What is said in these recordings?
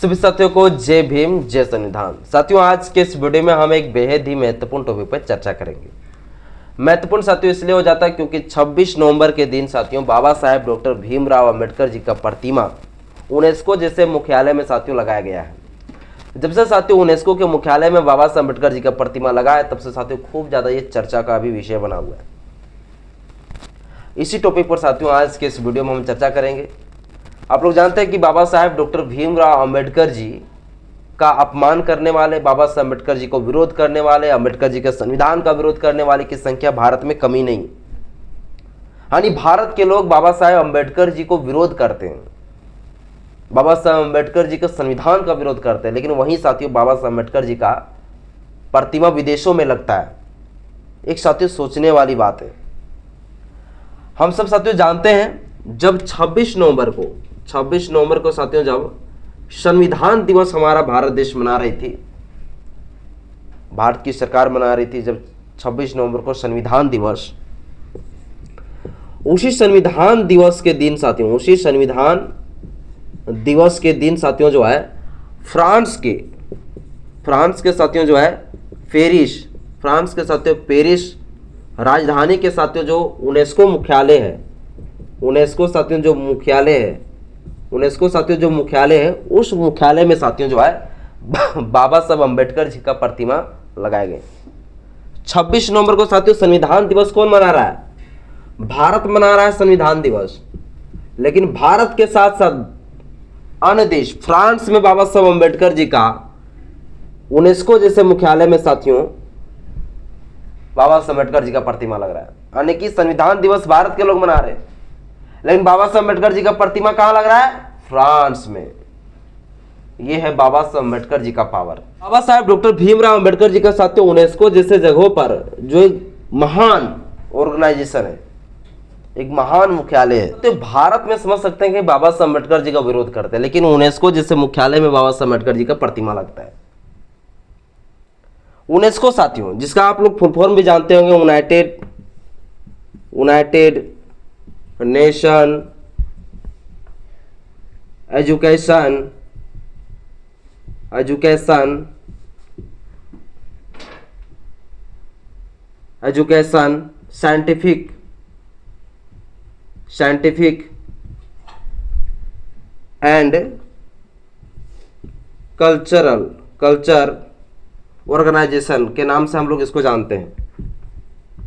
सभी साथियों को जय भीम जय संविधान। साथियों, आज के इस वीडियो में हम एक बेहद ही महत्वपूर्ण टॉपिक पर चर्चा करेंगे। महत्वपूर्ण साथियों इसलिए हो जाता है क्योंकि 26 नवंबर के दिन साथियों बाबा साहेब डॉक्टर भीमराव अंबेडकर जी का प्रतिमा यूनेस्को जैसे मुख्यालय में साथियों लगाया गया है। जब से साथियों यूनेस्को के मुख्यालय में बाबा साहेब अम्बेडकर जी का प्रतिमा लगा है, तब से साथियों खूब ज्यादा ये चर्चा का भी विषय बना हुआ है। इसी टॉपिक पर साथियों आज के इस वीडियो में हम चर्चा करेंगे। आप लोग जानते हैं कि बाबा साहेब डॉक्टर भीमराव अंबेडकर जी का अपमान करने वाले, बाबा साहेब अम्बेडकर जी को विरोध करने वाले, अंबेडकर जी के संविधान का विरोध करने वाले की संख्या भारत में कमी नहीं। यानी भारत के लोग बाबा साहेब अम्बेडकर जी को विरोध करते हैं, बाबा साहेब अम्बेडकर जी के संविधान का विरोध करते हैं, लेकिन वहीं साथियों बाबा साहेब अम्बेडकर जी का प्रतिमा विदेशों में लगता है। एक साथियों सोचने वाली बात है। हम सब साथियों जानते हैं जब 26 नवंबर को साथियों जब संविधान दिवस हमारा भारत देश मना रही थी, भारत की सरकार मना रही थी, जब 26 नवंबर को संविधान दिवस, उसी संविधान दिवस के दिन साथियों जो है फ्रांस के साथियों जो है फ्रांस के साथियों पेरिस राजधानी के साथियों जो यूनेस्को साथियों मुख्यालय है, उस मुख्यालय में साथियों जो है बाबा साहब अम्बेडकर जी का प्रतिमा लगाए गए। 26 नवंबर को साथियों संविधान दिवस कौन मना रहा है? भारत मना रहा है संविधान दिवस। लेकिन भारत के साथ साथ अन्य देश, फ्रांस में बाबा साहब अम्बेडकर जी का यूनेस्को जैसे मुख्यालय में साथियों बाबा साहब अम्बेडकर जी का प्रतिमा लग रहा है। यानी कि संविधान दिवस भारत के लोग मना रहे हैं, लेकिन बाबा साहब अम्बेडकर जी का प्रतिमा कहां लग रहा है? फ्रांस में। यह है बाबा साहब अम्बेडकर जी का पावर। बाबा साहब डॉक्टर भीमराव अम्बेडकर जी का साथियों यूनेस्को जैसे जगहों पर जो एक महान ऑर्गेनाइजेशन है, एक महान मुख्यालय है, तो भारत में समझ सकते हैं कि बाबा साहब अम्बेडकर जी का विरोध करते हैं, लेकिन यूनेस्को जैसे मुख्यालय में बाबा साहब अम्बेडकर जी का प्रतिमा लगता है। यूनेस्को साथियों जिसका आप लोग फुल फॉर्म भी जानते होंगे, United Nation Education Scientific and Culture Organisation के नाम से हम लोग इसको जानते हैं।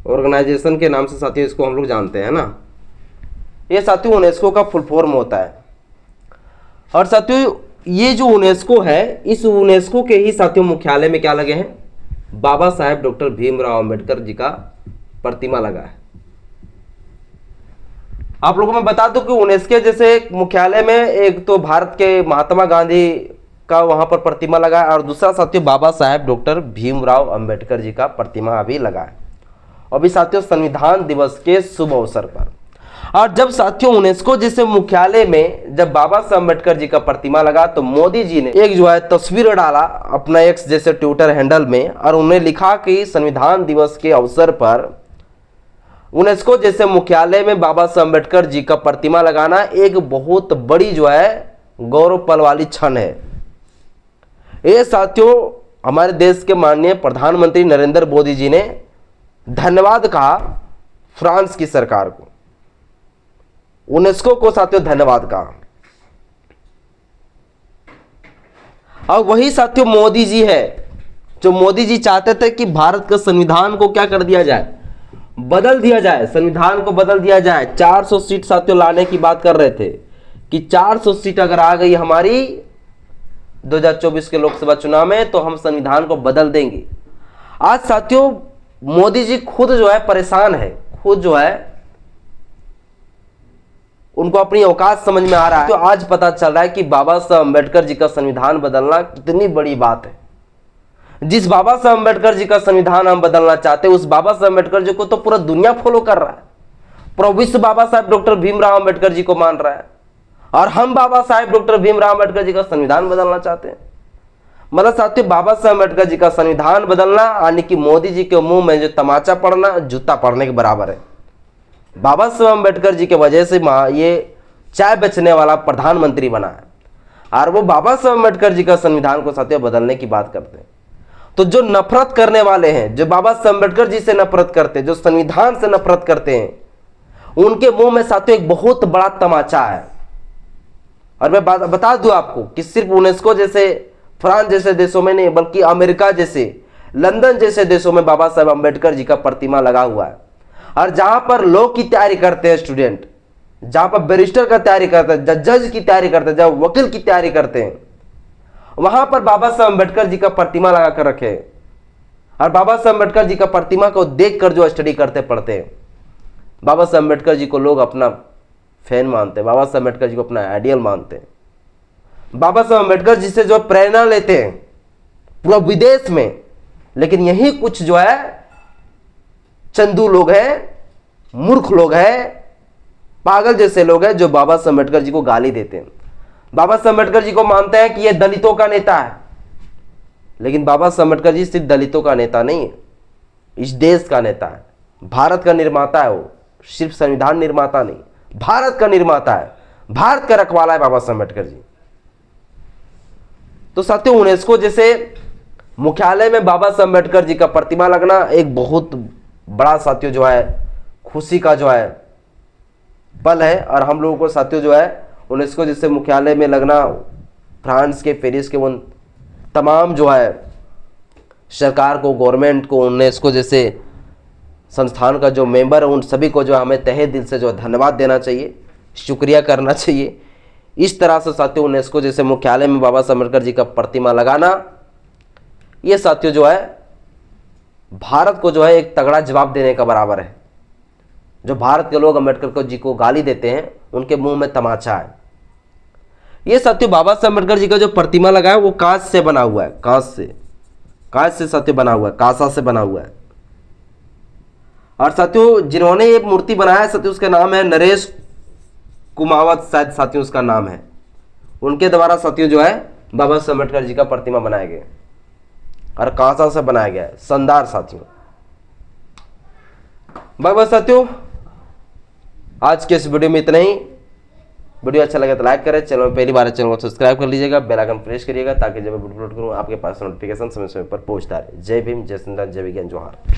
ऑर्गेनाइजेशन के नाम से साथियों इसको हम लोग जानते हैं ना। ये साथियों यूनेस्को का फुल फॉर्म होता है। और साथियों ये जो यूनेस्को है, इस यूनेस्को के ही साथियों मुख्यालय में क्या लगे हैं? बाबा साहेब डॉक्टर भीमराव अंबेडकर जी का प्रतिमा लगा है। आप लोगों को मैं बता दूं कि यूनेस्को जैसे मुख्यालय में एक तो भारत के महात्मा गांधी का वहां पर प्रतिमा लगा है, और दूसरा साथियों बाबा साहेब डॉक्टर भीमराव अंबेडकर जी का प्रतिमा अभी लगा है, अभी साथियों संविधान दिवस के शुभ अवसर पर। और जब साथियों यूनेस्को जैसे मुख्यालय में जब बाबा साहब अम्बेडकर जी का प्रतिमा लगा, तो मोदी जी ने एक जो है तस्वीर डाला अपना एक्स जैसे ट्विटर हैंडल में, और उन्हें लिखा कि संविधान दिवस के अवसर पर यूनेस्को जैसे मुख्यालय में बाबा साहब अम्बेडकर जी का प्रतिमा लगाना एक बहुत बड़ी जो है गौरव पल वाली क्षण है। ये साथियों हमारे देश के माननीय प्रधानमंत्री नरेंद्र मोदी जी ने धन्यवाद कहा फ्रांस की सरकार को, यूनेस्को को साथियों धन्यवाद कहा। और वही साथियों मोदी जी है जो मोदी जी चाहते थे कि भारत के संविधान को क्या कर दिया जाए? बदल दिया जाए, संविधान को बदल दिया जाए। 400 सीट साथियों लाने की बात कर रहे थे कि 400 सीट अगर आ गई हमारी 2024 के लोकसभा चुनाव में तो हम संविधान को बदल देंगे। आज साथियों मोदी जी खुद जो है परेशान है, खुद जो है उनको अपनी औकात समझ में आ रहा है। तो आज पता चल रहा है कि बाबा साहब अम्बेडकर जी का संविधान बदलना कितनी बड़ी बात है। जिस बाबा साहब अम्बेडकर जी का संविधान हम बदलना चाहते हैं, उस बाबा साहब अम्बेडकर जी को तो पूरा दुनिया फॉलो कर रहा है, पूरा विश्व बाबा साहब डॉक्टर भीमराव अम्बेडकर जी को मान रहा है, और हम बाबा साहब डॉक्टर भीमराव अम्बेडकर जी का संविधान बदलना चाहते हैं। मतलब साथियों बाबा साहब अम्बेडकर जी का संविधान बदलना यानी कि मोदी जी के मुंह में जो तमाचा पड़ना जूता पड़ने के बराबर है। बाबा साहब अम्बेडकर जी के वजह से ये चाय बेचने वाला प्रधानमंत्री बना है। और वो बाबा साहब अम्बेडकर जी का संविधान को साथियों बदलने की बात करते हैं। तो जो नफरत करने वाले हैं, जो बाबा साहब अम्बेडकर जी से नफरत करते हैं, जो संविधान से नफरत करते हैं, उनके मुंह में साथियों एक बहुत बड़ा तमाचा है। और मैं बता दूं आपको कि सिर्फ यूनेस्को जैसे, फ्रांस जैसे देशों में नहीं, बल्कि अमेरिका जैसे, लंदन जैसे देशों में बाबा साहब अम्बेडकर जी का प्रतिमा लगा हुआ है। और जहां पर लॉ की तैयारी करते हैं स्टूडेंट, जहां पर बैरिस्टर का तैयारी करते हैं, जज की तैयारी करते हैं, जहां वकील की तैयारी करते हैं, वहां पर बाबा साहब अम्बेडकर जी का प्रतिमा लगा कर रखे हैं। और बाबा साहब अम्बेडकर जी का प्रतिमा को देखकर जो स्टडी करते पढ़ते हैं, बाबा साहब अम्बेडकर जी को लोग अपना फैन मानते हैं, बाबा साहब अम्बेडकर जी को अपना आइडियल मानते हैं, बाबा साहब अम्बेडकर जी से जो प्रेरणा लेते हैं पूरा विदेश में। लेकिन यही कुछ जो है चंदू लोग हैं, मूर्ख लोग हैं, पागल जैसे लोग हैं जो बाबा साहब अम्बेडकर जी को गाली देते हैं। बाबा साहब अम्बेडकर जी को मानते हैं कि यह दलितों का नेता है। लेकिन बाबा साहब अम्बेडकर जी सिर्फ दलितों का नेता नहीं है, इस देश का नेता है, भारत का निर्माता है। वो सिर्फ संविधान निर्माता नहीं, भारत का निर्माता है, भारत का रखवाला है बाबा साहब अम्बेडकर जी। तो साथियों, यूनेस्को जैसे मुख्यालय में बाबा साहब अम्बेडकर जी का प्रतिमा लगना एक बहुत बड़ा साथियों जो है खुशी का जो है पल है। और हम लोगों को साथियों जो है यूनेस्को जैसे मुख्यालय में लगना, फ्रांस के, पेरिस के, उन तमाम जो है सरकार को, गवर्नमेंट को, यूनेस्को जैसे संस्थान का जो मेंबर है, उन सभी को जो हमें तहे दिल से जो धन्यवाद देना चाहिए, शुक्रिया करना चाहिए। इस तरह से साथियों यूनेस्को जैसे मुख्यालय में बाबा साहब अम्बेडकर जी का प्रतिमा लगाना, ये साथियों जो है भारत को जो है एक तगड़ा जवाब देने का बराबर है। जो भारत के लोग अम्बेडकर जी को गाली देते हैं, उनके मुंह में तमाचा है। ये साथियों बाबा साहब अम्बेडकर जी का जो प्रतिमा लगा है वो कांच से बना हुआ है, कांच से साथियों बना हुआ है, कांसा से बना हुआ है। और साथियों जिन्होंने ये मूर्ति बनाया है साथियों, उसका नाम है नरेश कुमावत, शायद साथियों उसका नाम है। उनके द्वारा साथियों जो है बाबा साहब अम्बेडकर जी का प्रतिमा बनाया गया और कांसा से बनाया गया है, शानदार साथियों। बस साथियों आज के इस वीडियो में इतना ही। वीडियो अच्छा लगे तो लाइक करें, चैनल में पहली बार चैनल को सब्सक्राइब कर लीजिएगा, बेल आइकन प्रेस करिएगा ताकि जब मैं वीडियो अपलोड करूं आपके पास नोटिफिकेशन समय समय पर पहुंचता रहे। जय भीम, जय संविधान, जय विज्ञान, जोहार।